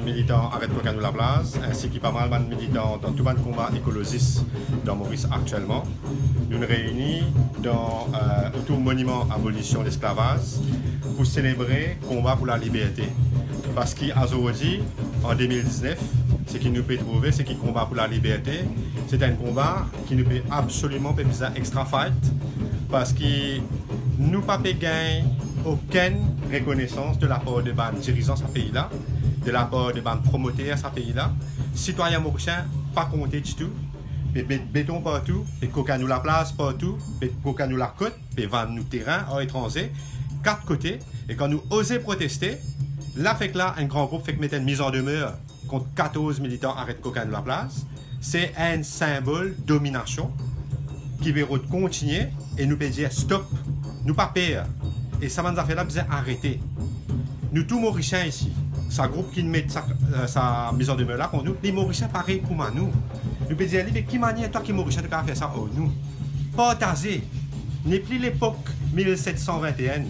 militants arrêtent coca nous la place, ainsi que pas mal de militants dans tout le combat écologiste dans Maurice actuellement. Nous nous réunis autour du monument abolition de l'esclavage pour célébrer le combat pour la liberté. Parce qu'aujourd'hui, en 2019, ce qui nous peut trouver, c'est qu'il combat pour la liberté. C'est un combat qui nous peut absolument faire extra fight parce que nous pas gagner aucune reconnaissance de la part de ban dirigeants de ce pays-là, de la part de ban promoteurs de ce pays-là. Citoyens mauriciens, pas compter du tout. Béton partout, et coca nous la place partout, et coca nous la côte, et vendre nous terrain en étranger, quatre côtés. Et quand nous osons protester, là fait que là, un grand groupe fait que mettre une mise en demeure contre 14 militants arrêtent coca nous la place. C'est un symbole de domination qui va continuer et nous peut dire stop, nous pas peur. Et ça va nous faire là, besoin arrêter. Nous tous Mauriciens ici, ce groupe qui met sa mise en demeure là contre nous, les Mauriciens pareil comme nous. Nous pouvons dire, qui manière toi qui Mauricien tu as fait ça oh, nous? Partager. N'est plus l'époque 1721.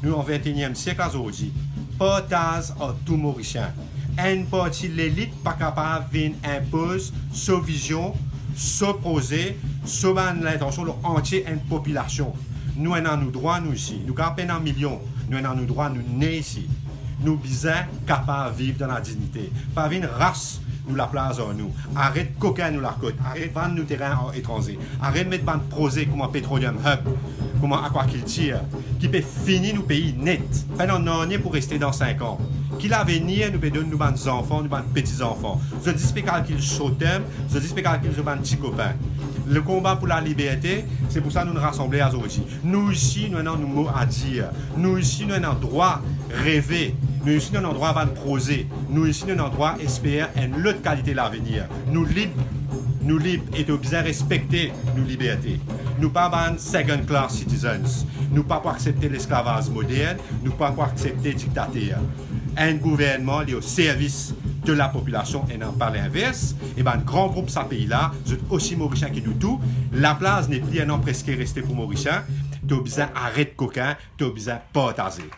Nous en 21e siècle aujourd'hui. Partage à tout Mauricien. Une partie de l'élite pas capable de imposer sa vision, sa projet, sa l'intention de l'entière population. Nous avons nos droits, nous ici. Nous avons un million. Nous avons nos droits, nous nés ici. Nous sommes capables de vivre dans la dignité. Pas une race, nous la place en nous. Arrête de coquin, nous la côte. Arrête de vendre nos terrains étrangers. Arrête de mettre des projets comme un Petroleum Hub, comme un aquaculture, qui peut finir nos pays net. Pendant un an pour rester dans 5 ans. Qui l'avenir nous peut donner nos enfants, nos petits-enfants. Je dis pas qu'ils sont je dis pas qu'ils sont petits copains. Le combat pour la liberté, c'est pour ça que nous nous rassemblons aujourd'hui. Nous ici, nous avons nos mots à dire. Nous ici, nous avons le droit de rêver. Nous ici, nous avons le droit de projet. Nous ici, nous avons le droit d'espérer une autre qualité de l'avenir. Nous libres et de bien respecter nos libertés. Nous pas ban second class citizens. Nous pas pour accepter l'esclavage moderne. Nous pas pour accepter dictature. Un gouvernement est au service de la population et non pas l'inverse. Et ben, un grand groupe ça pays-là, aussi Mauricien que nous tout. La place n'est plus un an presque resté pour Mauricien. Tu as besoin d'arrêter coquin, tu as besoin de partager.